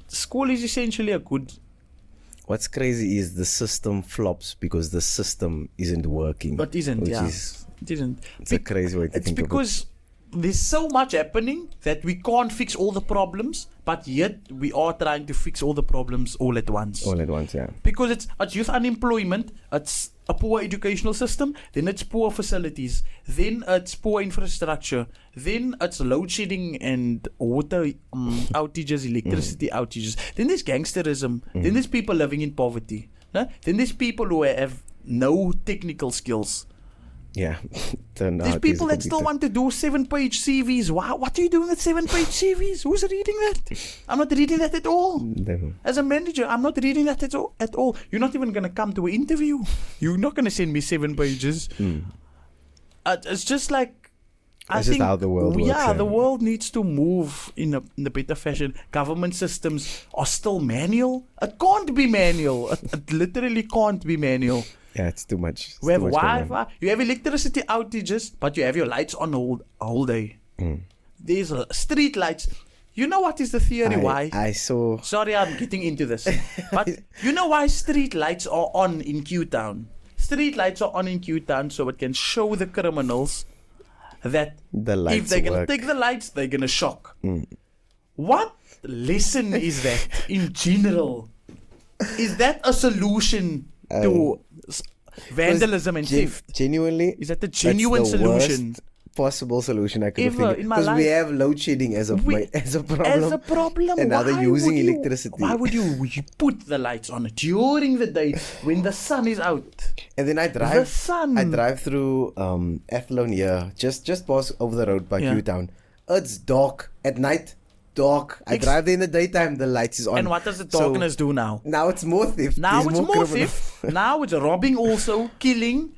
School is essentially a good... What's crazy is the system flops because the system isn't working. But isn't, it isn't. It's a crazy way to think of it. It's because there's so much happening that we can't fix all the problems, but yet we are trying to fix all the problems all at once. All at once, yeah. Because it's youth unemployment, it's a poor educational system, then it's poor facilities, then it's poor infrastructure, then it's load shedding and water outages, electricity outages, then there's gangsterism, then there's people living in poverty, then there's people who have no technical skills. Yeah. There's people that still want to do 7-page CVs. Wow, what are you doing with 7-page CVs? Who's reading that? I'm not reading that at all. Never. As a manager, I'm not reading that at all. You're not even going to come to an interview. You're not going to send me 7 pages. It's just like... That's just how the world works. Yeah, the world needs to move in a better fashion. Government systems are still manual. It can't be manual. It literally can't be manual. Yeah, it's too much. We have Wi-Fi. You have electricity outages, but you have your lights on all day. There's street lights. You know what is the theory why? I saw... Sorry, I'm getting into this. But you know why street lights are on in Q-Town? Street lights are on in Q-Town so it can show the criminals that if they're going to take the lights, they're going to shock. What lesson is that in general? Is that a solution to vandalism and theft? Genuinely, is that the genuine solution? Possible solution I could think because we have load shedding as a problem. And now they're using electricity. Why would you put the lights on during the day when the sun is out? And then I drive through Athlone here, just past over the road by Q-Town. It's dark at night. Dark. I drive there in the daytime, the lights is on. And what does the darkness do now? Now it's more theft. Now it's more theft. Now it's robbing also, killing.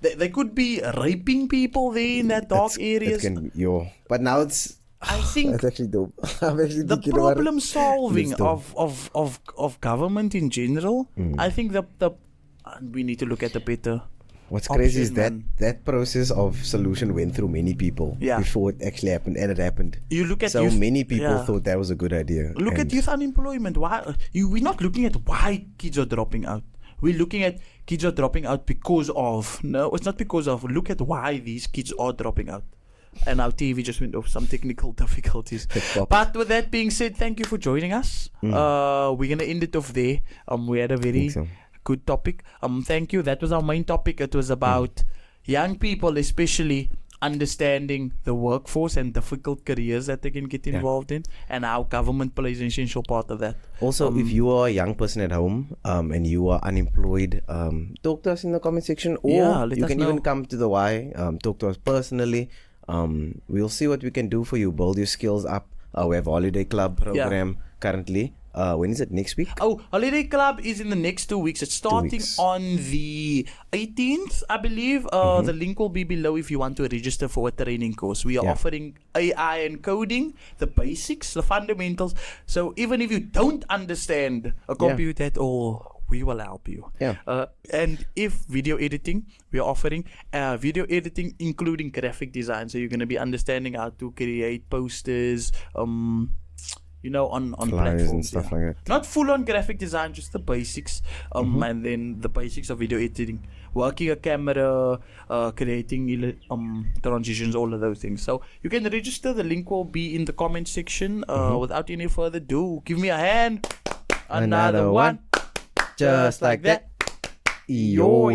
They could be raping people there in that dark areas. But now it's... I think that's actually dope. The problem solving of government in general, I think we need to look at the better... What's crazy is that process of solution went through many people before it actually happened, and it happened. You look at many people thought that was a good idea. Look at youth unemployment. Why we're not looking at why kids are dropping out. We're looking at kids are dropping out because of. No, it's not because of. Look at why these kids are dropping out. And our TV just went off some technical difficulties. But with that being said, thank you for joining us. We're gonna end it off there. We had a very good topic. Thank you. That was our main topic. It was about young people, especially understanding the workforce and difficult careers that they can get involved in, and how government plays an essential part of that. Also, if you are a young person at home and you are unemployed, talk to us in the comment section, or you can even come to the Y, talk to us personally. We'll see what we can do for you, build your skills up. We have a holiday club program currently. When is it? Next week? Oh, Holiday Club is in the next 2 weeks. It's starting on the 18th, I believe. The link will be below if you want to register for a training course. We are offering AI and coding, the basics, the fundamentals. So even if you don't understand a computer at all, we will help you. And if video editing, we are offering video editing, including graphic design. So you're going to be understanding how to create posters, on platforms and stuff like that. Not full on graphic design, just the basics. And then the basics of video editing, working a camera, creating transitions, all of those things. So you can register. The link will be in the comment section. Without any further ado, give me a hand. Another one. Just like that. Yo.